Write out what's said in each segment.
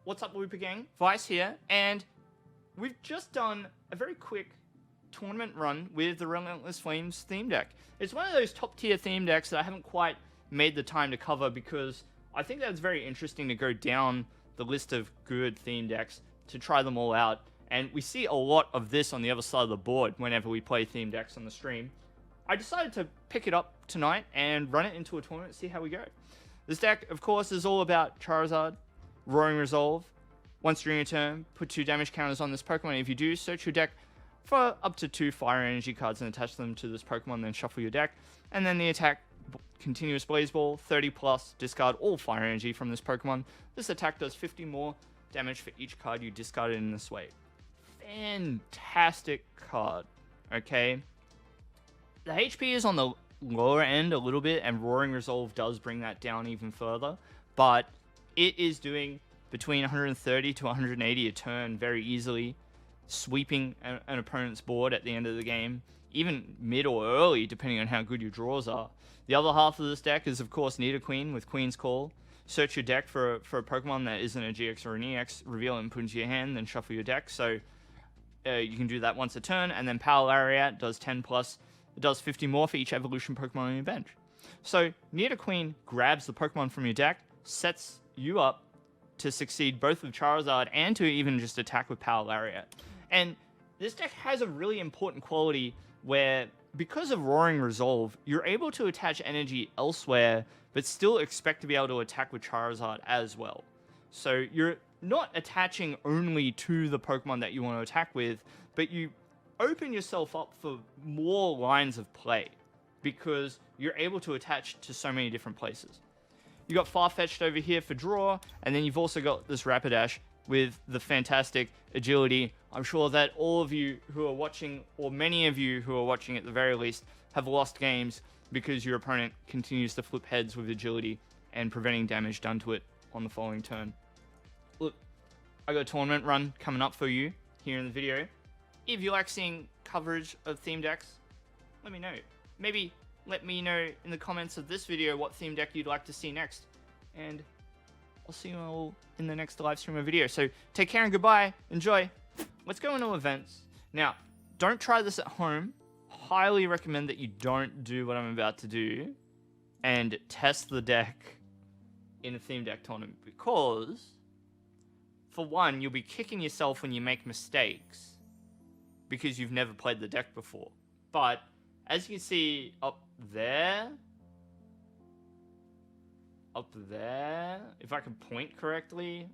What's up, Looper Gang? Vice here, and we've just done a very quick tournament run with the Relentless Flames theme deck. It's one of those top tier theme decks that I haven't quite made the time to cover because I think that it's very interesting to go down the list of good theme decks to try them all out. And we see a lot of this on the other side of the board whenever we play theme decks on the stream. I decided to pick it up tonight and run it into a tournament, see how we go. This deck, of course, is all about Charizard, Roaring Resolve. Once during your turn, put 2 damage counters on this Pokemon. If you do, search your deck for up to 2 Fire Energy cards and attach them to this Pokemon, then shuffle your deck. And then the attack, Continuous Blaze Ball, 30 plus, discard all Fire Energy from this Pokemon. This attack does 50 more damage for each card you discarded in this way. Fantastic card, okay? The HP is on the lower end a little bit, and Roaring Resolve does bring that down even further, but it is doing between 130 to 180 a turn very easily, sweeping an opponent's board at the end of the game, even mid or early, depending on how good your draws are. The other half of this deck is, of course, Nidoqueen with Queen's Call. Search your deck for a Pokemon that isn't a GX or an EX, reveal it and put it into your hand, then shuffle your deck. So you can do that once a turn, and then Power Lariat does 10 plus. It does 50 more for each evolution Pokemon on your bench. So Nidoqueen grabs the Pokemon from your deck, sets you up to succeed both with Charizard and to even just attack with Power Lariat. And this deck has a really important quality where, because of Roaring Resolve, you're able to attach energy elsewhere, but still expect to be able to attack with Charizard as well. So you're not attaching only to the Pokemon that you want to attack with, but you open yourself up for more lines of play because you're able to attach to so many different places. You got Farfetch'd over here for draw, and then you've also got this Rapidash with the fantastic agility. I'm sure that all of you who are watching, or many of you who are watching at the very least, have lost games because your opponent continues to flip heads with agility and preventing damage done to it on the following turn. Look, I got a tournament run coming up for you here in the video. If you like seeing coverage of theme decks, let me know. Maybe let me know in the comments of this video what theme deck you'd like to see next. And I'll see you all in the next live stream or video. So take care and goodbye. Enjoy. Let's go into events. Now, don't try this at home. Highly recommend that you don't do what I'm about to do and test the deck in a theme deck tournament, because for one, you'll be kicking yourself when you make mistakes because you've never played the deck before. But as you can see up there, if I can point correctly,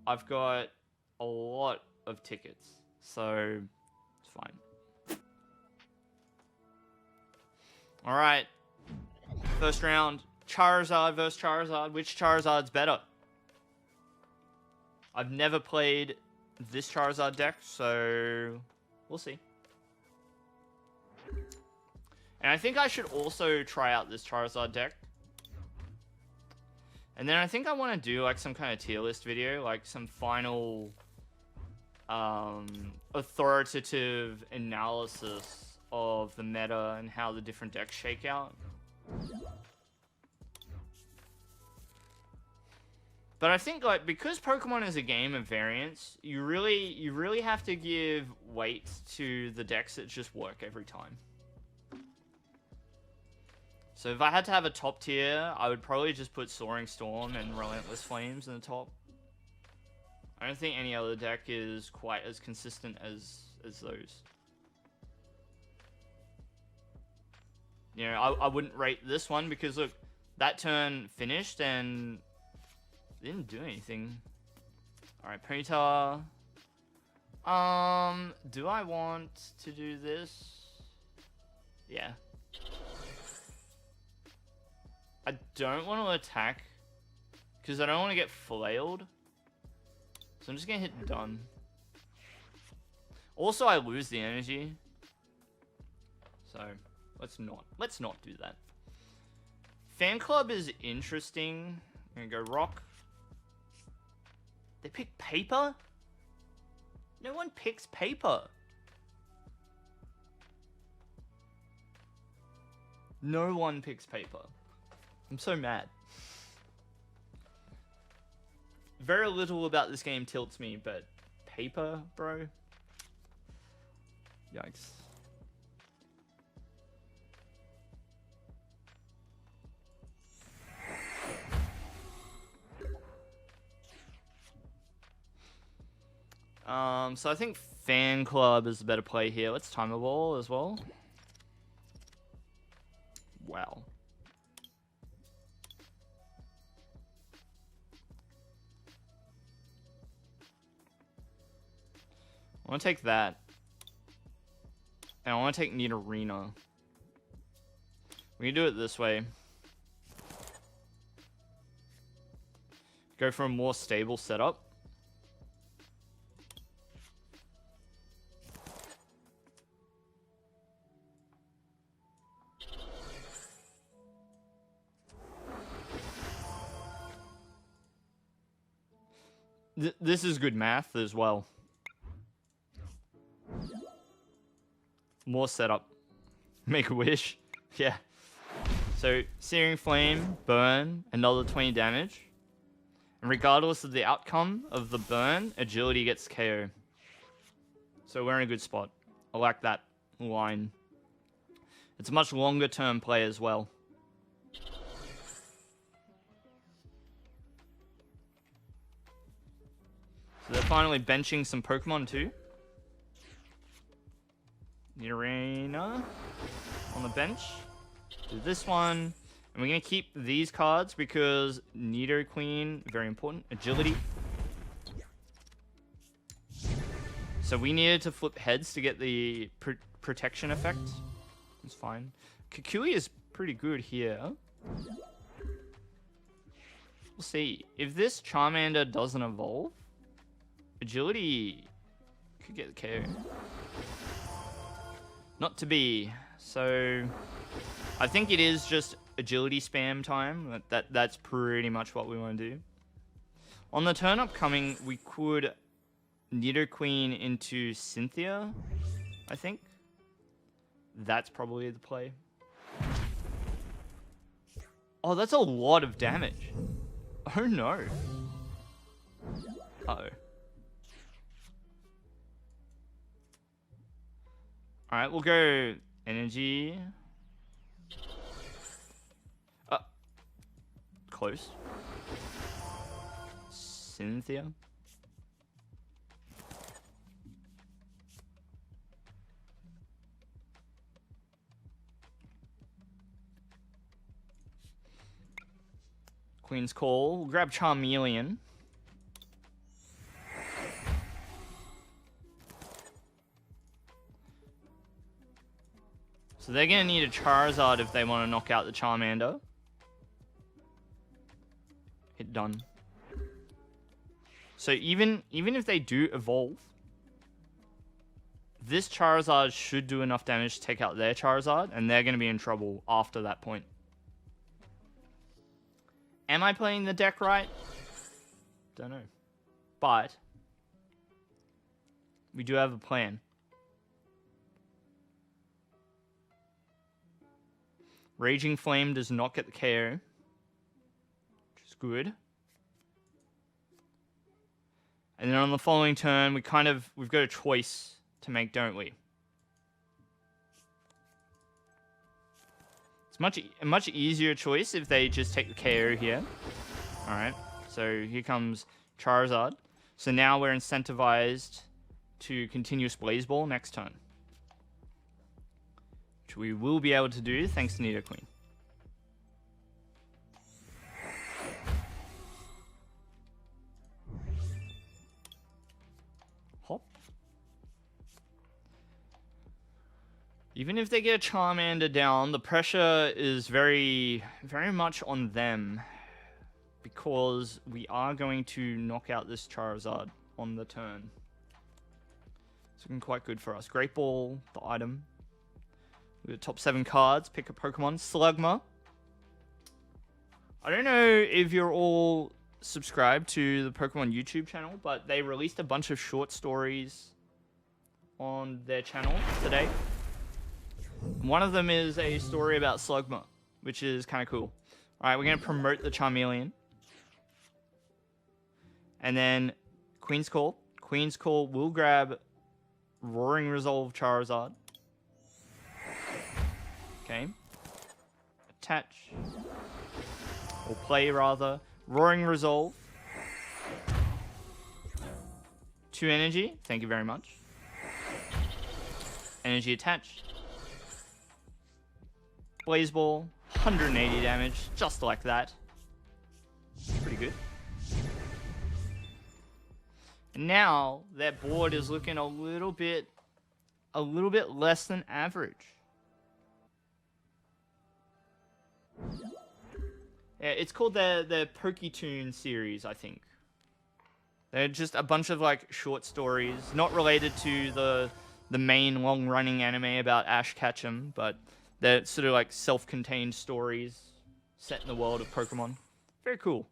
I've got a lot of tickets, so it's fine. Alright, first round, Charizard versus Charizard. Which Charizard's better? I've never played this Charizard deck, so we'll see. And I think I should also try out this Charizard deck. And then I think I want to do like some kind of tier list video, like some final authoritative analysis of the meta and how the different decks shake out. But I think, like, because Pokemon is a game of variance, you really have to give weight to the decks that just work every time. So if I had to have a top tier, I would probably just put Soaring Storm and Relentless Flames in the top. I don't think any other deck is quite as consistent as those. You know, I wouldn't rate this one because, look, that turn finished and didn't do anything. Alright, Ponyta. Do I want to do this? Yeah. I don't want to attack because I don't want to get flailed. So I'm just going to hit done. Also, I lose the energy. So, let's not do that. Fan Club is interesting. I'm going to go Rock. They pick Paper? No one picks Paper. No one picks Paper. I'm so mad. Very little about this game tilts me, but paper, bro? Yikes. So I think Fan Club is a better play here. Let's Timer Ball as well. Wow. I want to take that. And I want to take Need Arena. We can do it this way. Go for a more stable setup. This is good math as well. More setup. Make a wish. Yeah. So, Searing Flame, burn, another 20 damage. And regardless of the outcome of the burn, agility gets KO. So we're in a good spot. I like that line. It's a much longer term play as well. So they're finally benching some Pokemon too. Nidorina on the bench. Do this one. And we're going to keep these cards because Nidoqueen, very important. Agility. So we needed to flip heads to get the protection effect. It's fine. Kukui is pretty good here. We'll see. If this Charmander doesn't evolve, agility could get the KO. Not to be. So I think it is just agility spam time. That's pretty much what we want to do. On the turn upcoming, we could Nidoqueen into Cynthia, I think. That's probably the play. Oh, that's a lot of damage. Oh no. Uh-oh. Alright, we'll go energy. Close. Cynthia. Queen's Call. We'll grab Charmeleon. So they're going to need a Charizard if they want to knock out the Charmander. Hit done. So even if they do evolve, this Charizard should do enough damage to take out their Charizard, and they're going to be in trouble after that point. Am I playing the deck right? Don't know. But we do have a plan. Raging Flame does not get the KO, which is good. And then on the following turn, we've got a choice to make, don't we? It's a much easier choice if they just take the KO here. Alright, so here comes Charizard. So now we're incentivized to continuous Blaze Ball next turn, which we will be able to do thanks to Nidoqueen. Hop. Even if they get a Charmander down, the pressure is very, very much on them, because we are going to knock out this Charizard on the turn. It's looking quite good for us. Great Ball, the item. We've got top 7 cards. Pick a Pokemon. Slugma. I don't know if you're all subscribed to the Pokemon YouTube channel, but they released a bunch of short stories on their channel today. One of them is a story about Slugma, which is kind of cool. Alright, we're going to promote the Charmeleon. And then Queen's Call. Queen's Call will grab Roaring Resolve Charizard. Okay. Attach. Or play, rather. Roaring Resolve. 2 energy. Thank you very much. Energy attached. Blaze Ball. 180 damage. Just like that. Pretty good. And now, their board is looking a little bit less than average. Yeah, it's called the Poketoon series, I think. They're just a bunch of like short stories, not related to the main long-running anime about Ash Ketchum, but they're sort of like self-contained stories set in the world of Pokemon. Very cool.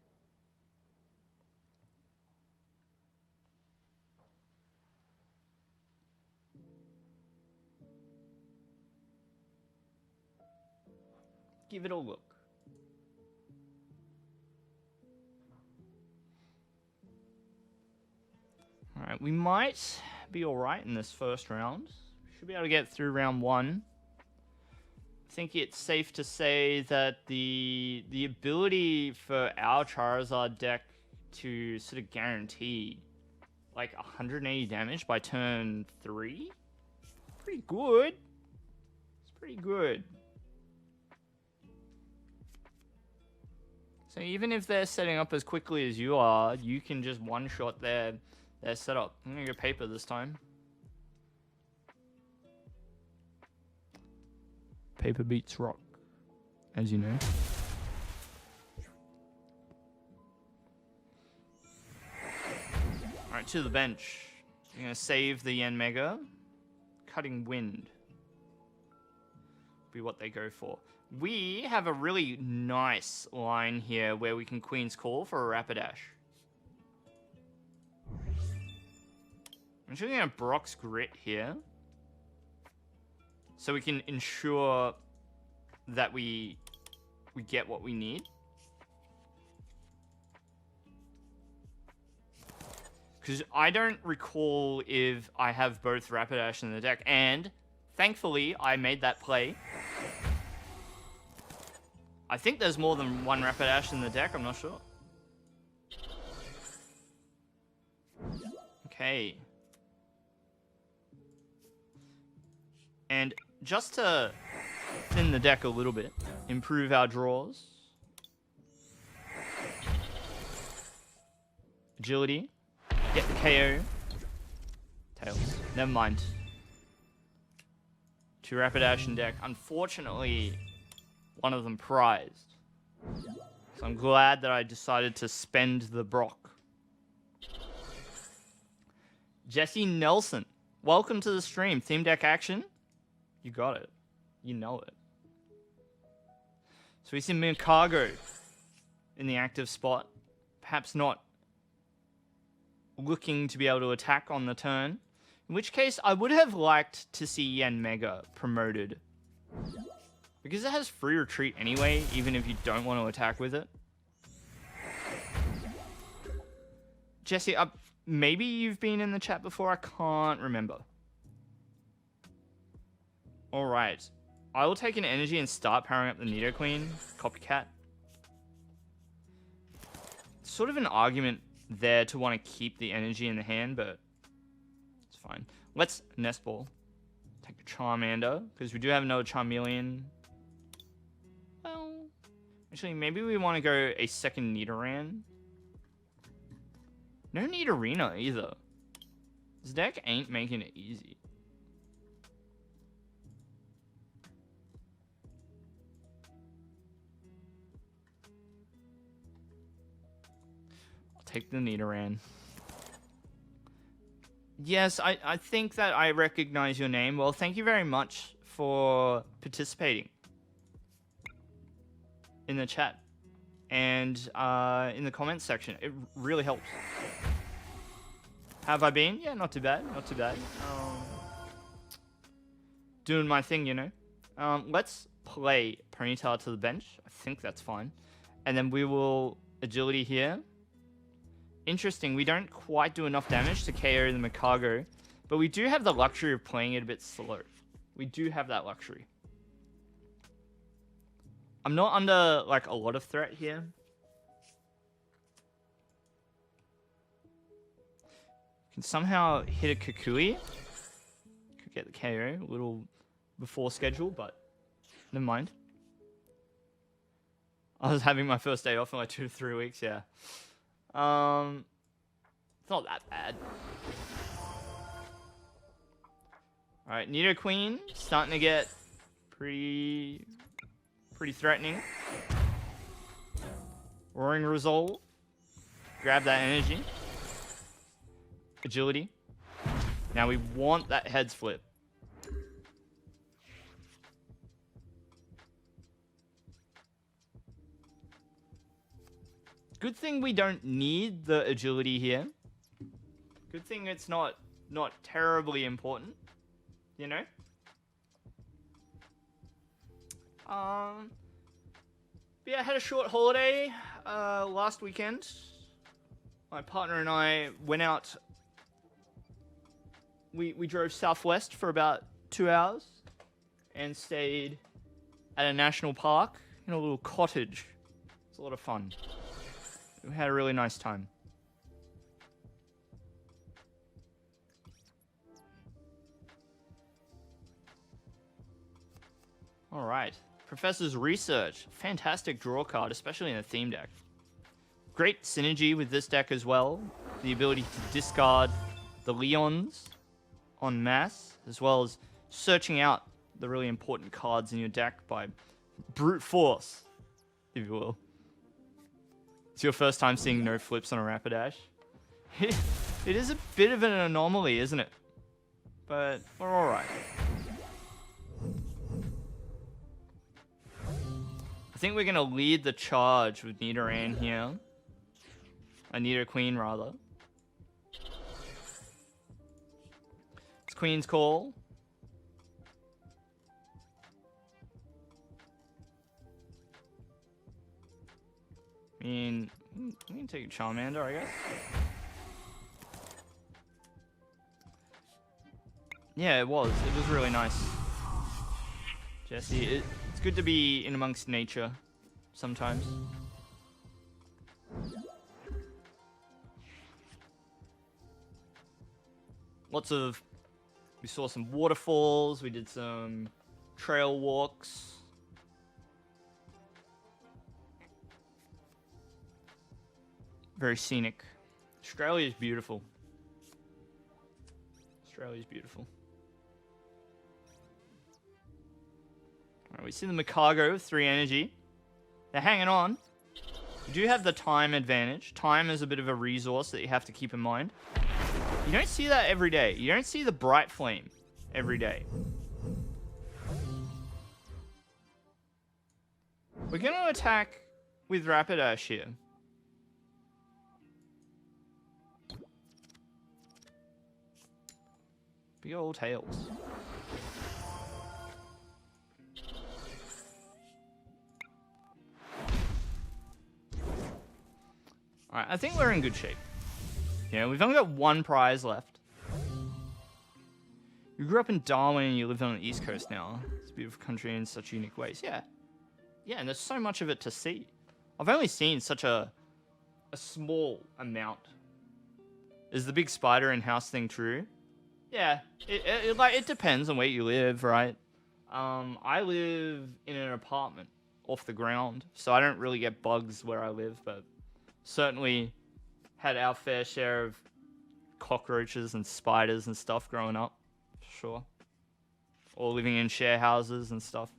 Give it a look. Alright, we might be alright in this first round. Should be able to get through round 1. I think it's safe to say that the ability for our Charizard deck to sort of guarantee like 180 damage by turn 3? Pretty good. It's pretty good. So even if they're setting up as quickly as you are, you can just one-shot their setup. I'm going to go paper this time. Paper beats rock, as you know. Alright, to the bench. I'm going to save the Yanmega. Cutting Wind. Be what they go for. We have a really nice line here where we can Queen's Call for a Rapidash. I'm just going to Brock's Grit here. So we can ensure that we get what we need. Because I don't recall if I have both Rapidash in the deck. And, thankfully, I made that play. I think there's more than one Rapidash in the deck, I'm not sure. Okay. And just to thin the deck a little bit, improve our draws. Agility. Get the KO. Tails. Never mind. 2 Rapidash in deck. Unfortunately, one of them prized. So I'm glad that I decided to spend the Brock. Jesse Nelson. Welcome to the stream. Theme deck action. You got it. You know it. So we see Mikago in the active spot. Perhaps not looking to be able to attack on the turn. In which case, I would have liked to see Yanmega promoted. Because it has free retreat anyway, even if you don't want to attack with it. Jesse, maybe you've been in the chat before, I can't remember. Alright. I will take an energy and start powering up the Nidoqueen. Copycat. Sort of an argument there to want to keep the energy in the hand, but it's fine. Let's Nest Ball. Take a Charmander, because we do have another Charmeleon. Well, actually, maybe we want to go a second Nidoran. No Nidorina either. This deck ain't making it easy. I'll take the Nidoran. Yes, I think that I recognize your name. Well, thank you very much for participating in the chat and in the comments section. It really helps. Have I been? Yeah, not too bad. Not too bad. Doing my thing, you know. Let's play Ponytail to the bench. I think that's fine. And then we will agility here interesting. We don't quite do enough damage to KO the Makago, but we do have the luxury of playing it a bit slow. We do have that luxury. I'm not under, like, a lot of threat here. Can somehow hit a Kukui. Could get the KO a little before schedule, but never mind. I was having my first day off in like 2 to 3 weeks, yeah. It's not that bad. Alright, Nidoqueen starting to get pretty threatening. Roaring Resolve. Grab that energy. Agility. Now we want that heads flip. Good thing we don't need the agility here. Good thing it's not terribly important, you know? But yeah, I had a short holiday last weekend. My partner and I went out. We drove southwest for about 2 hours and stayed at a national park in a little cottage. It's a lot of fun. We had a really nice time. All right. Professor's Research. Fantastic draw card, especially in a theme deck. Great synergy with this deck as well. The ability to discard the Leons en masse, as well as searching out the really important cards in your deck by brute force, if you will. It's your first time seeing no flips on a Rapidash. It is a bit of an anomaly, isn't it? But we're alright. I think we're going to lead the charge with Nidoran here. A Nidoqueen, rather. It's Queen's Call. I mean, we can take a Charmander, I guess. Yeah, it was. It was really nice. Jesse, it's good to be in amongst nature sometimes. We saw some waterfalls, we did some trail walks. Very scenic. Australia's beautiful. Australia's beautiful. Alright, we see the Makago with 3 energy. They're hanging on. We do have the time advantage. Time is a bit of a resource that you have to keep in mind. You don't see that every day. You don't see the Bright Flame every day. We're going to attack with Rapidash here. Big old tails. Alright, I think we're in good shape. Yeah, we've only got 1 prize left. You grew up in Darwin and you live on the East Coast now. It's a beautiful country in such unique ways. Yeah. Yeah, and there's so much of it to see. I've only seen such a small amount. Is the big spider in house thing true? Yeah, it depends on where you live, right? I live in an apartment off the ground, so I don't really get bugs where I live, but certainly had our fair share of cockroaches and spiders and stuff growing up, for sure. Or living in share houses and stuff.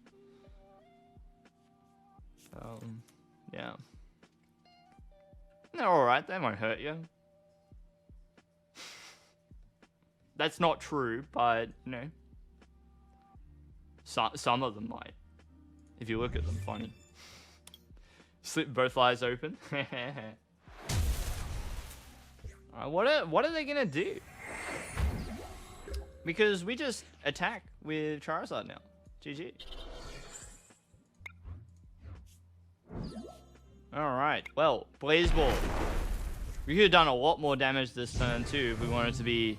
Yeah. They're alright, they won't hurt you. That's not true, but, you know, some of them might. If you look at them funny. Slip both eyes open. What are they gonna do? Because we just attack with Charizard now. GG. Alright, well, Blaze Ball. We could have done a lot more damage this turn too if we wanted to be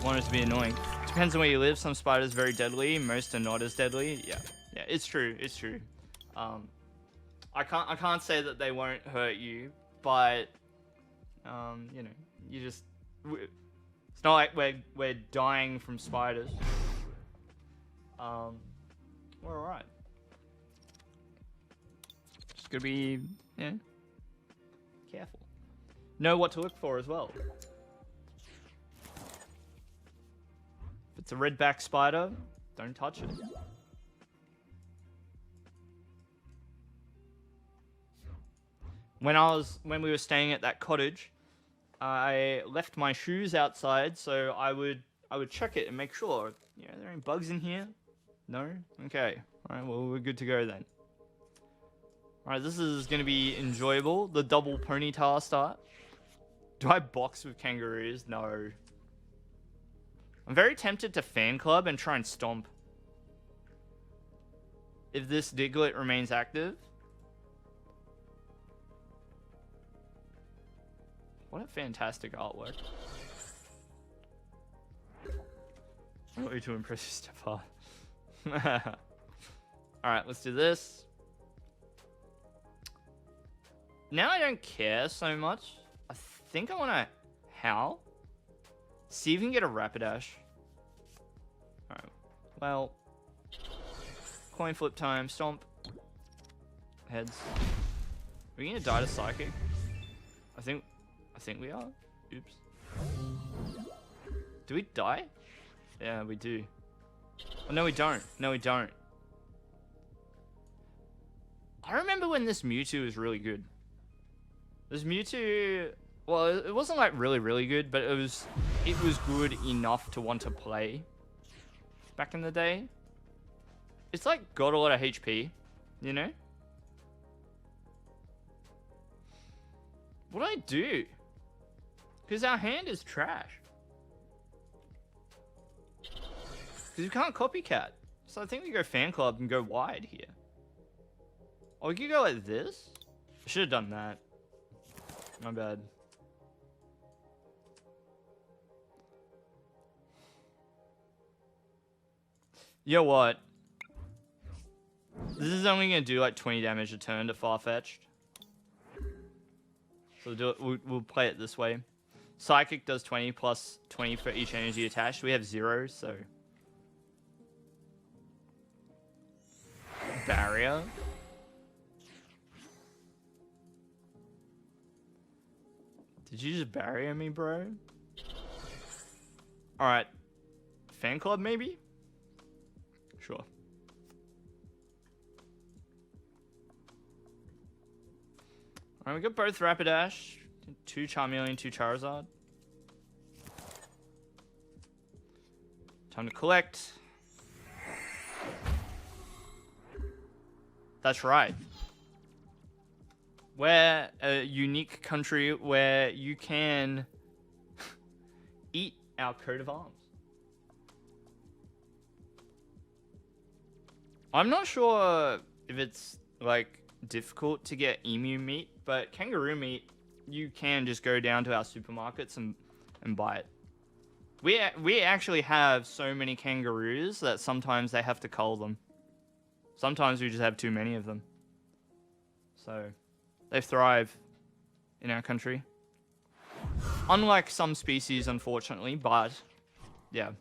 annoying. Depends on where you live. Some spiders are very deadly. Most are not as deadly. Yeah, it's true. It's true. I can't say that they won't hurt you, but you know, it's not like we're dying from spiders. We're alright. Just gotta be careful. Know what to look for as well. If it's a redback spider, don't touch it. When we were staying at that cottage, I left my shoes outside, so I would check it and make sure. You know, there are any bugs in here? No? Okay. Alright, well, we're good to go then. Alright, this is going to be enjoyable. The double ponytail start. Do I box with kangaroos? No. I'm very tempted to fan club and try and stomp. If this Diglett remains active. What a fantastic artwork. Not really too impressive step far. Alright, let's do this. Now I don't care so much. I think I want to howl. See if we can get a Rapidash. Alright, well. Coin flip time, stomp. Heads. Are we going to die to Psychic? I think we are. Oops. Do we die? Yeah, we do. Oh, no, we don't. No, we don't. I remember when this Mewtwo was really good. This Mewtwo... Well, it wasn't like really, really good, but it was good enough to want to play back in the day. It's like got a lot of HP, you know? What do I do? Because our hand is trash. Because we can't copycat. So I think we go fan club and go wide here. Or we could go like this. I should have done that. My bad. You know what? This is only going to do like 20 damage a turn to Farfetch'd. So we'll do it. We'll play it this way. Psychic does 20 plus 20 for each energy attached. We have 0, so... Barrier. Did you just barrier me, bro? Alright. Fan club, maybe? Sure. Alright, we got both Rapidash. 2 Charmeleon, 2 Charizard. Time to collect. That's right. We're a unique country where you can eat our coat of arms. I'm not sure if it's like difficult to get emu meat, but kangaroo meat, you can just go down to our supermarkets and buy it. We actually have so many kangaroos that sometimes they have to cull them. Sometimes we just have too many of them. So, they thrive in our country. Unlike some species, unfortunately, but, yeah.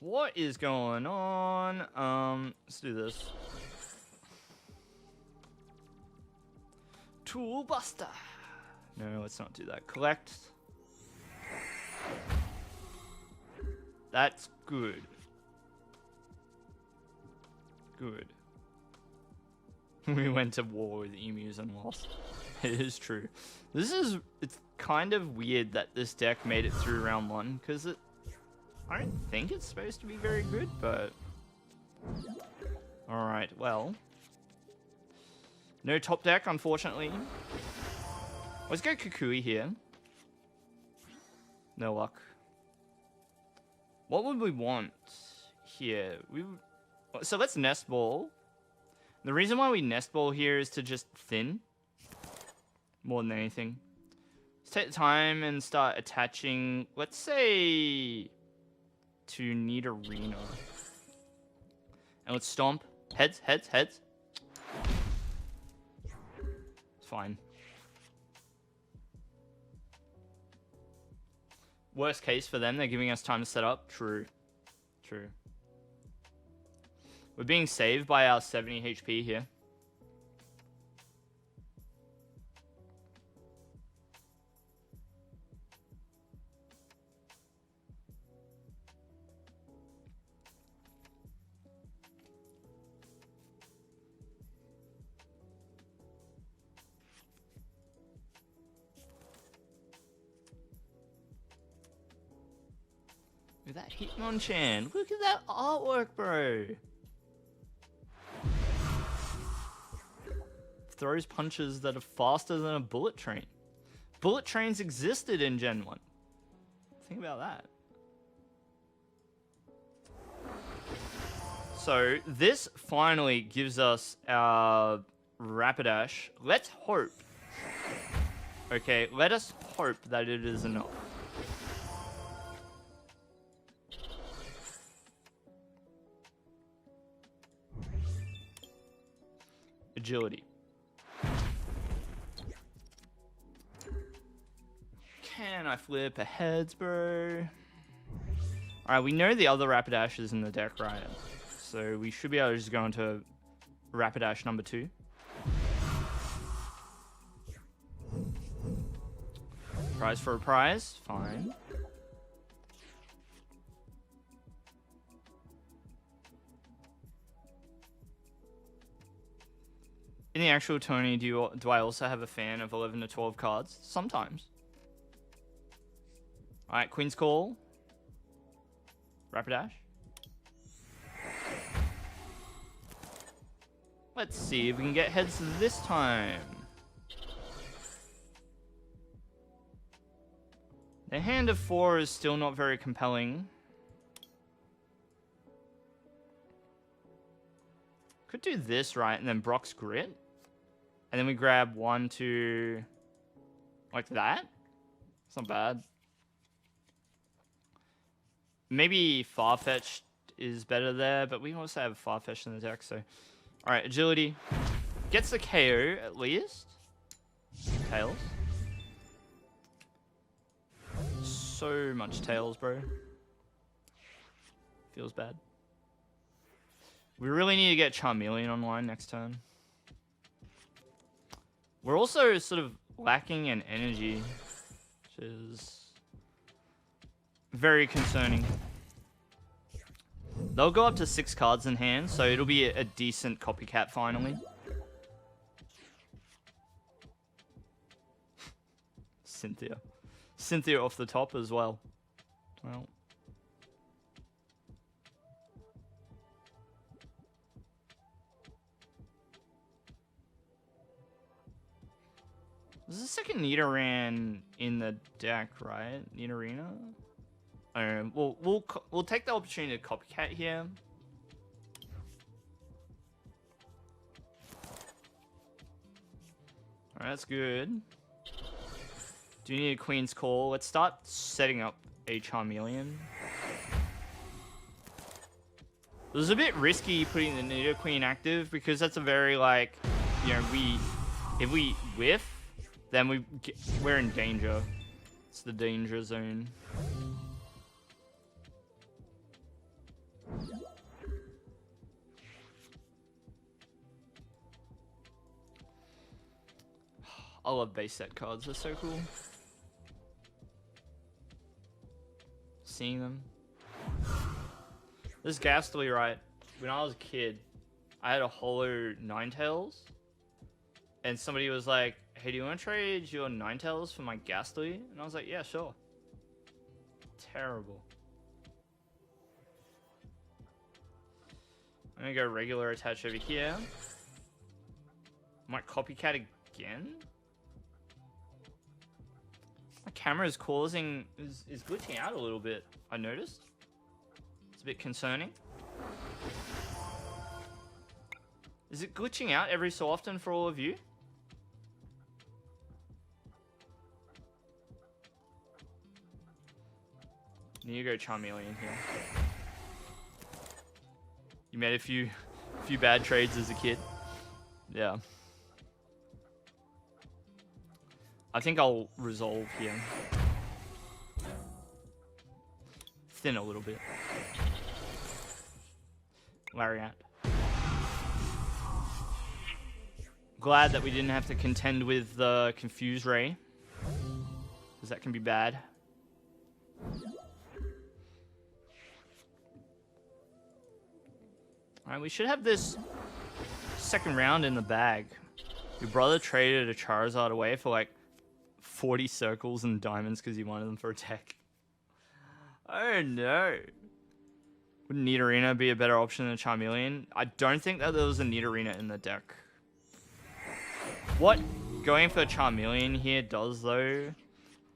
What is going on? Let's do this. Tool Buster. No, let's not do that. Collect. That's good. Good. We went to war with emus and lost. It is true. It's kind of weird that this deck made it through round 1, because I don't think it's supposed to be very good, but... Alright, well... No top deck, unfortunately. Let's go Kukui here. No luck. What would we want here? So let's Nest Ball. The reason why we nest ball here is to just thin. More than anything. Let's take the time and start attaching, let's say, to Nidorino. And let's stomp. Heads, heads, heads. It's fine. Worst case for them, they're giving us time to set up. True. True. We're being saved by our 70 HP here. Look at that Hitmonchan. Look at that artwork, bro. Throws punches that are faster than a bullet train. Bullet trains existed in Gen 1. Think about that. So this finally gives us our Rapidash. Let's hope. Okay, let us hope that it is enough. Agility. Can I flip a heads, bro? Alright, we know the other Rapidash is in the deck, right? So we should be able to just go into Rapidash number 2. Prize for a prize. Fine. In the actual tourney, do I also have a fan of 11 to 12 cards? Sometimes. Alright, Queen's Call. Rapidash. Let's see if we can get heads this time. The hand of 4 is still not very compelling. Could do this, right? And then Brock's Grit. And then we grab 1, 2... like that? It's not bad. Maybe Farfetch'd is better there, but we also have Farfetch'd in the deck, so... Alright, Agility. Gets the KO, at least. Tails. So much Tails, bro. Feels bad. We really need to get Charmeleon online next turn. We're also sort of lacking in energy, which is very concerning. They'll go up to 6 cards in hand, so it'll be a decent copycat finally. Cynthia. Cynthia off the top as well. Well. There's a second Nidoran in the deck, right? Nidorina? We'll take the opportunity to copycat here. Alright, that's good. Do you need a Queen's Call? Let's start setting up a Charmeleon. It was a bit risky putting the Nidoqueen active because that's a very, like, you know, if we whiff, then we're in danger. It's the danger zone. I love base set cards, they're so cool. Seeing them. This Ghastly, right? When I was a kid, I had a holo Ninetales. And somebody was like, hey, do you want to trade your Ninetales for my Ghastly? And I was like, yeah, sure. Terrible. I'm gonna go regular attach over here. Might copycat again. My camera is is glitching out a little bit, I noticed. It's a bit concerning. Is it glitching out every so often for all of you? Need to go Charmeleon here. You made a few bad trades as a kid. Yeah. I think I'll resolve here. Thin a little bit. Lariat. Glad that we didn't have to contend with the Confuse Ray, because that can be bad. Alright, we should have this second round in the bag. Your brother traded a Charizard away for like 40 circles and diamonds because he wanted them for a tech. Oh no. Would Nidorina be a better option than Charmeleon? I don't think that there was a Nidorina in the deck. What going for Charmeleon here does though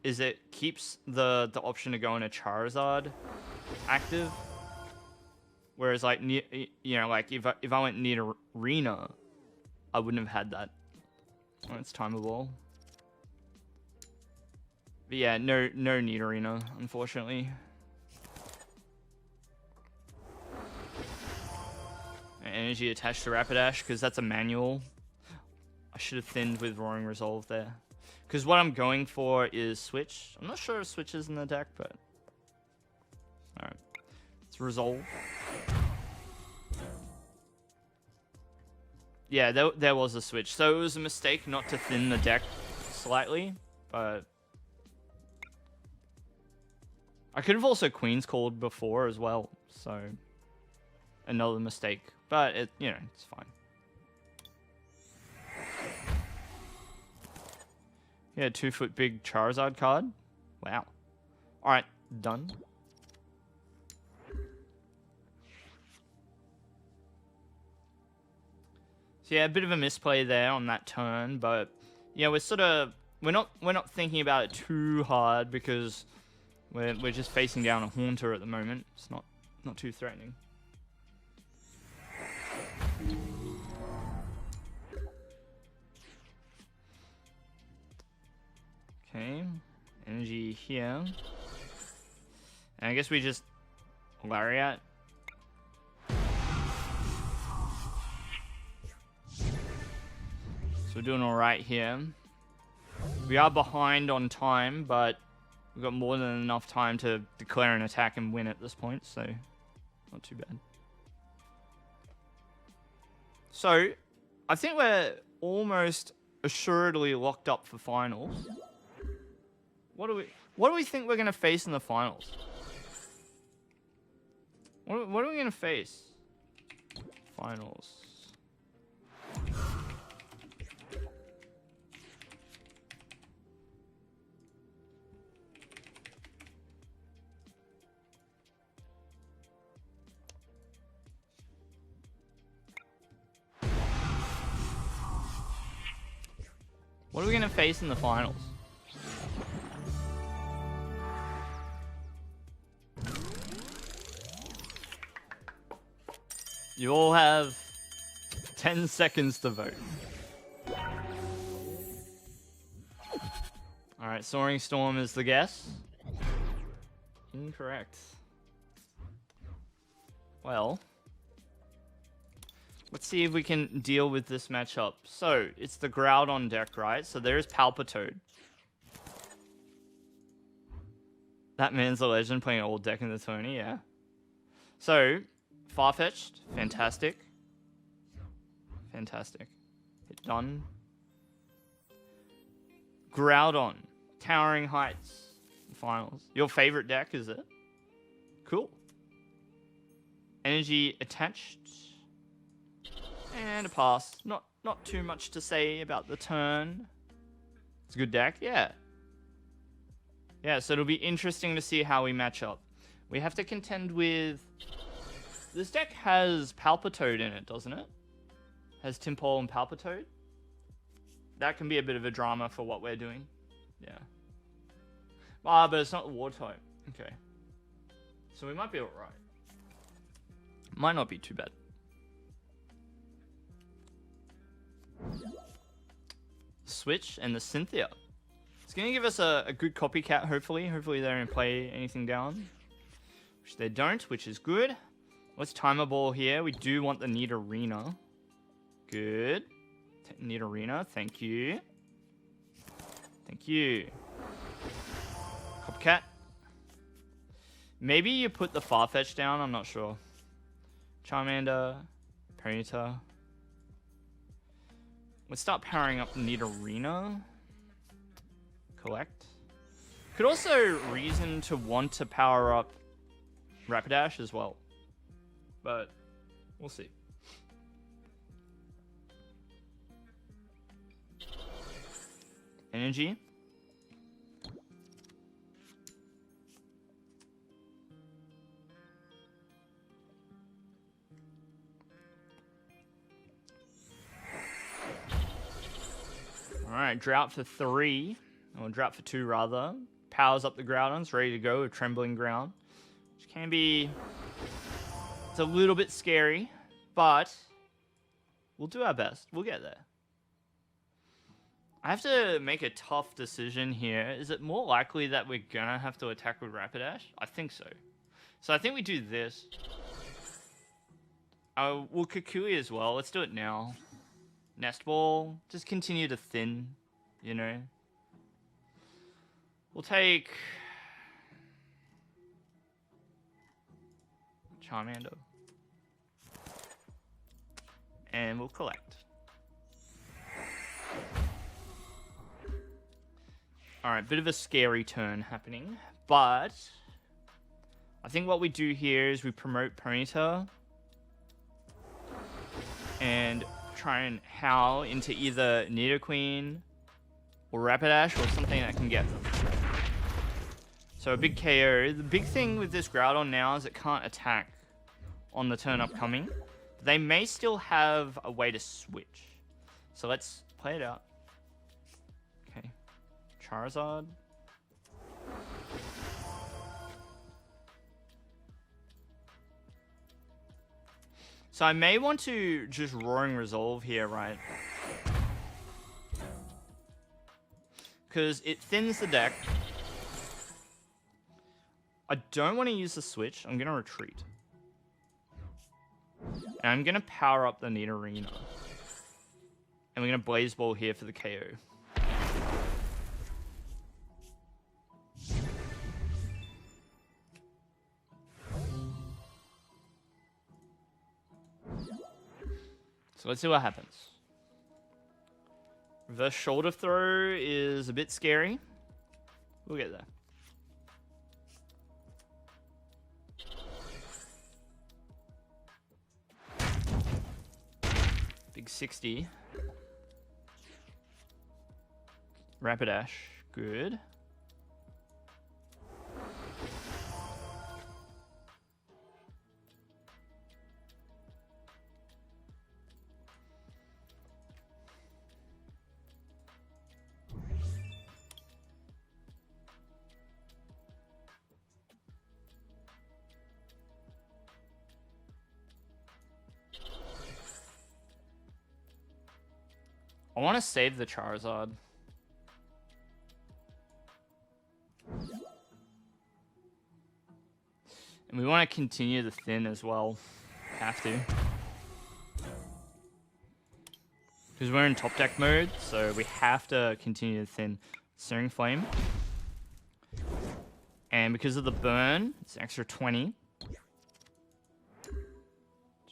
is it keeps the option to go in a Charizard active. Whereas, like, you know, like, if I went Nidorina, I wouldn't have had that. Oh, it's time of all. But yeah, no Nidorina, unfortunately. Energy attached to Rapidash, because that's a manual. I should have thinned with Roaring Resolve there. Because what I'm going for is Switch. I'm not sure if Switch is in the deck, but... Alright. Let's Resolve. Yeah, there was a switch. So it was a mistake not to thin the deck slightly, but... I could have also Queen's Called before as well, so... Another mistake. But, you know, it's fine. Yeah, 2-foot big Charizard card. Wow. Alright, done. So yeah, a bit of a misplay there on that turn, but yeah, we're not thinking about it too hard because we're just facing down a Haunter at the moment. It's not too threatening. Okay, energy here, and I guess we just Lariat. So we're doing alright here. We are behind on time, but we've got more than enough time to declare an attack and win at this point, so not too bad. So, I think we're almost assuredly locked up for finals. What do we think we're going to face in the finals? What are we going to face? Finals. What are we going to face in the finals? You all have 10 seconds to vote. Alright, Soaring Storm is the guess. Incorrect. Well, let's see if we can deal with this matchup. So, it's the Groudon deck, right? So there is Palpitoad. That man's a legend playing an old deck in the tourney, yeah. So, Farfetch'd, fantastic. Fantastic. Hit done. Groudon, Towering Heights, finals. Your favorite deck, is it? Cool. Energy attached. And a pass. Not too much to say about the turn. It's a good deck, yeah. Yeah, so it'll be interesting to see how we match up. We have to contend with... This deck has Palpitoad in it, doesn't it? Has Tympole and Palpitoad. That can be a bit of a drama for what we're doing. Yeah. Ah, but it's not the war type. Okay. So we might be alright. Might not be too bad. Switch and the Cynthia. It's going to give us a good copycat, hopefully. Hopefully they don't play anything down. Which they don't, which is good. Let's timer ball here. We do want the Nidorina. Good. Nidorina, thank you. Thank you. Copycat. Maybe you put the Farfetch down, I'm not sure. Charmander. Ponyta. Let's start powering up the Nidorina. Collect. Could also reason to want to power up Rapidash as well. But we'll see. Energy. Alright, Drought for 3. Or Drought for 2 rather. Powers up the Groudons, ready to go with Trembling Ground. Which can be... It's a little bit scary, but we'll do our best. We'll get there. I have to make a tough decision here. Is it more likely that we're gonna have to attack with Rapidash? I think so. So I think we do this. We'll Kukui as well. Let's do it now. Nest Ball. Just continue to thin, you know. We'll take Charmander. And we'll collect. Alright, bit of a scary turn happening, but I think what we do here is we promote Ponyta and try and howl into either Nidoqueen or Rapidash or something that can get them. So a big KO. The big thing with this Groudon now is it can't attack on the turn upcoming. They may still have a way to switch. So let's play it out. Okay. Charizard. So I may want to just Roaring Resolve here, right? Because it thins the deck. I don't want to use the switch. I'm going to retreat. And I'm going to power up the Nidorina. And we're going to Blaze Ball here for the KO. So let's see what happens. Reverse Shoulder Throw is a bit scary. We'll get there. Big 60. Rapidash, good. I want to save the Charizard. And we want to continue the thin as well. Have to. Because we're in top deck mode, so we have to continue the thin. Searing Flame. And because of the burn, it's an extra 20. Which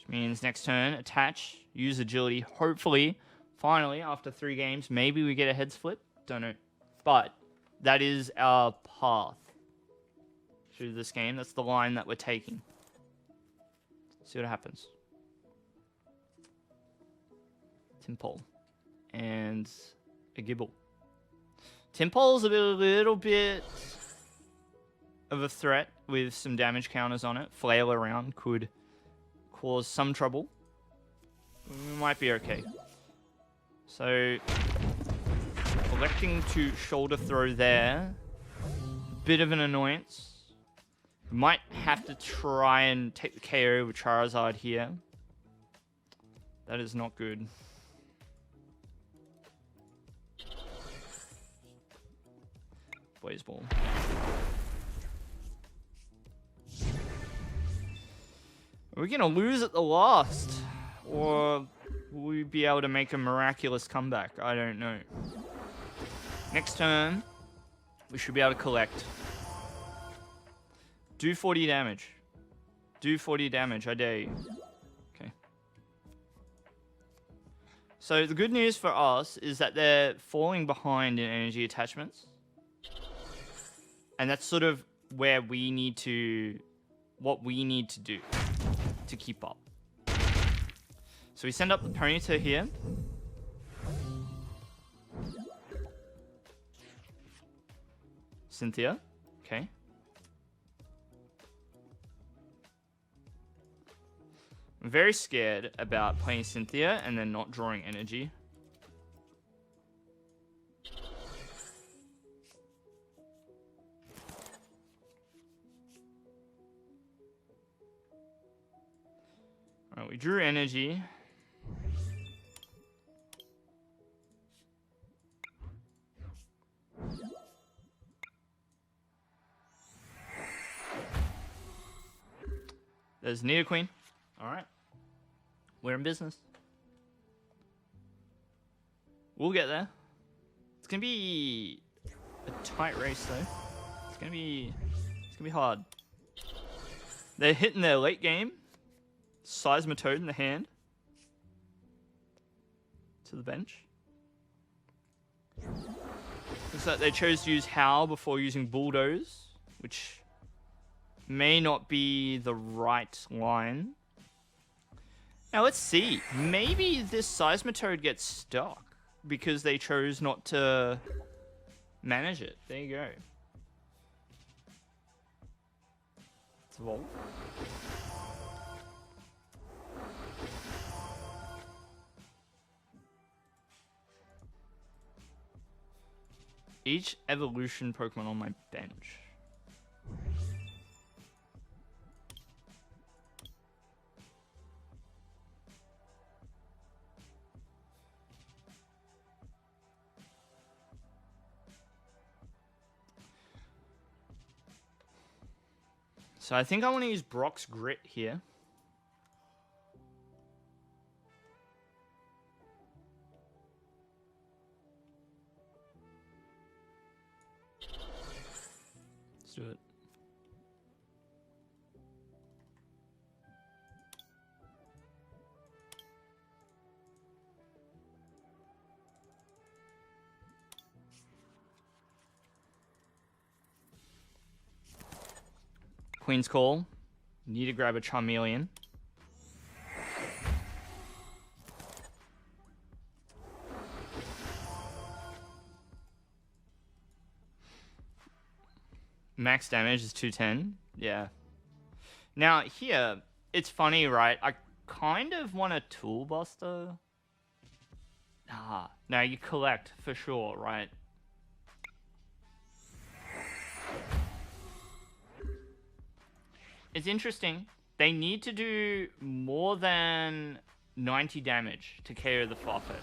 means next turn, attach, use agility, hopefully. Finally, after 3 games, maybe we get a head split. Don't know. But that is our path through this game. That's the line that we're taking. See what happens. Timpole. And a Gibble. Timpole's a little bit of a threat with some damage counters on it. Flail around could cause some trouble. We might be okay. So, electing to Shoulder Throw there. Bit of an annoyance. We might have to try and take the KO with Charizard here. That is not good. Blaze Ball. Are we gonna lose at the last? Or will we be able to make a miraculous comeback? I don't know. Next turn, we should be able to collect. Do 40 damage. Do 40 damage, I dare you. Okay. So the good news for us is that they're falling behind in energy attachments. And that's sort of where we need to... what we need to do to keep up. So we send up the Ponyta here. Cynthia. Okay. I'm very scared about playing Cynthia and then not drawing energy. Alright, we drew energy. There's Nidoqueen. Alright. We're in business. We'll get there. It's gonna be a tight race though. It's gonna be hard. They're hitting their late game. Seismitoad in the hand. To the bench. Looks like they chose to use Howl before using Bulldoze, which may not be the right line. Now let's see. Maybe this Seismitoad gets stuck because they chose not to manage it. There you go. It's evolved. Each evolution Pokemon on my bench. So I think I want to use Brock's Grit here. Let's do it. Queen's Call. Need to grab a Charmeleon. Max damage is 210. Yeah. Now, here, it's funny, right? I kind of want a Tool Buster. Ah, no, you collect for sure, right? It's interesting. They need to do more than 90 damage to KO the Farfetch.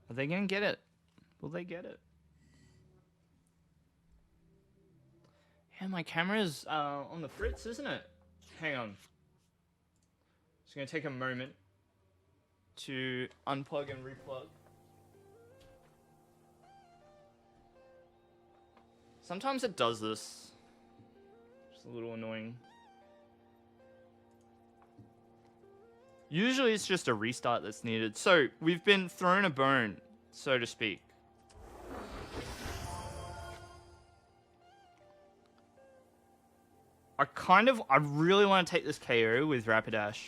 Are they gonna get it? Will they get it? Yeah, my camera's on the fritz, isn't it? Hang on. Just gonna take a moment to unplug and replug. Sometimes it does this. Just a little annoying. Usually it's just a restart that's needed. So, we've been thrown a bone, so to speak. I really want to take this KO with Rapidash.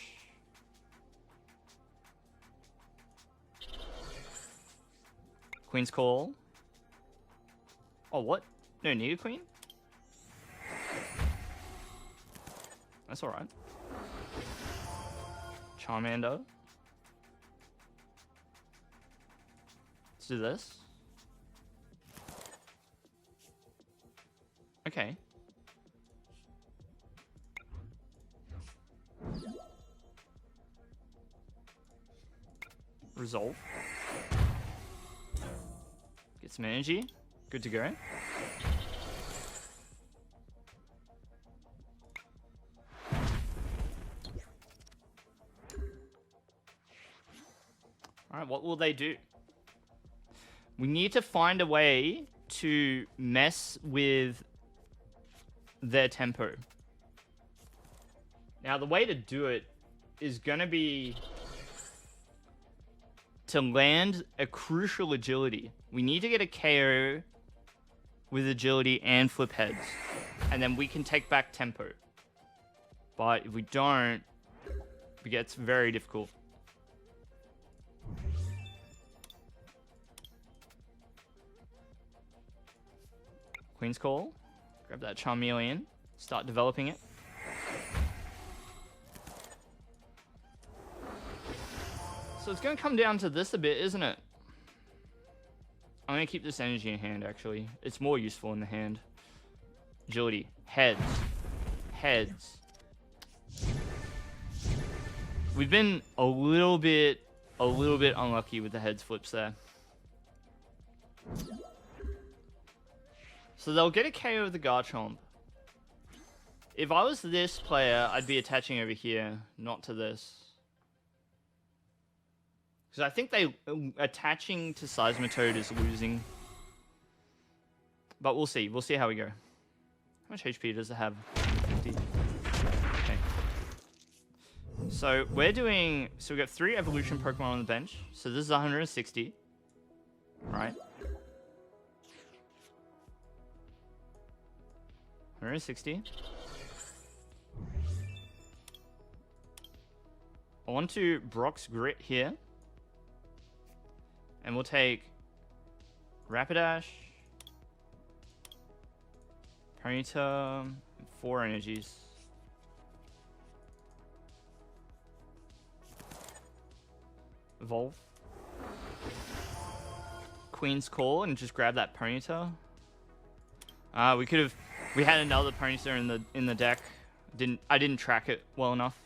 Queen's Call. Oh, what? No, Nidoqueen? That's alright. Charmander. Let's do this. Okay. Resolve. Get some energy. Good to go. Alright, what will they do? We need to find a way to mess with their tempo. Now, the way to do it is going to be to land a crucial agility. We need to get a KO with agility and flip heads. And then we can take back tempo. But if we don't, it gets very difficult. Queen's Call. Grab that Charmeleon. Start developing it. So it's going to come down to this a bit, isn't it? I'm going to keep this energy in hand, actually. It's more useful in the hand. Agility. Heads. Heads. We've been a little bit unlucky with the heads flips there. So they'll get a KO with the Garchomp. If I was this player, I'd be attaching over here, not to this. Because I think attaching to Seismitoad is losing. But we'll see. We'll see how we go. How much HP does it have? 50. Okay. So we're doing... So we've got 3 evolution Pokemon on the bench. So this is 160. Right? 160. I want to Brock's Grit here. And we'll take Rapidash, Ponyta, 4 energies. Evolve. Queen's Call and just grab that Ponyta. We had another Ponyta in the deck. I didn't track it well enough.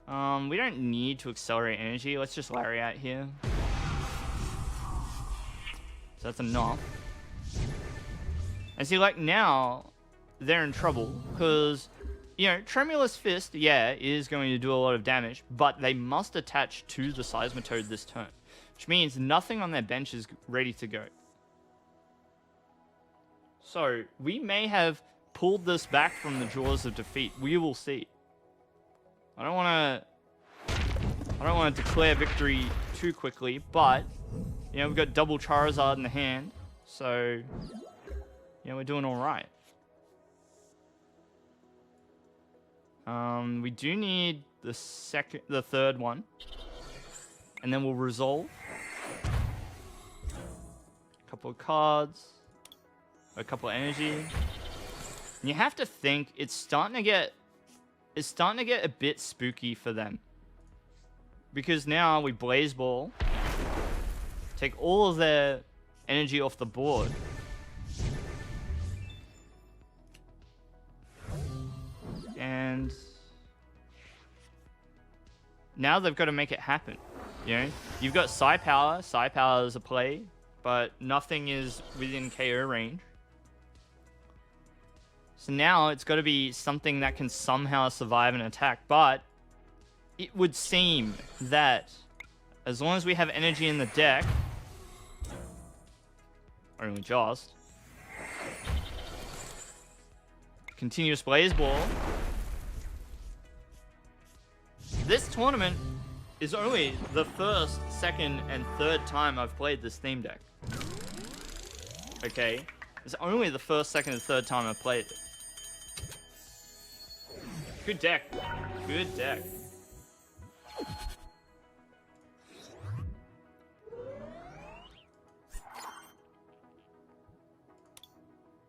We don't need to accelerate energy. Let's just Lariat here. So that's enough. And see, like, now they're in trouble because, you know, Tremulous Fist, yeah, is going to do a lot of damage, but they must attach to the Seismitoad this turn, which means nothing on their bench is ready to go. So we may have pulled this back from the jaws of defeat. We will see. I don't want to declare victory too quickly, but you know, we've got double Charizard in the hand, so you know, we're doing all right. We do need the third one, and then we'll resolve. A couple of cards, a couple of energy. And you have to think it's starting to get a bit spooky for them, because now we Blaze Ball, take all of their energy off the board. And now they've got to make it happen. You know, you've got Psy Power. Psy Power is a play, but nothing is within KO range. So now it's got to be something that can somehow survive an attack. But it would seem that as long as we have energy in the deck, only just, continuous Blaze Ball. This tournament is only the first, second, and third time I've played this theme deck. Okay? It's only the first, second, and third time I've played it. Good deck. Good deck.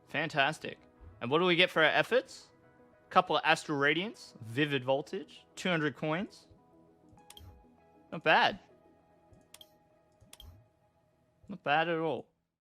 Fantastic. And what do we get for our efforts? Couple of Astral Radiance, Vivid Voltage, 200 coins. Not bad. Not bad at all.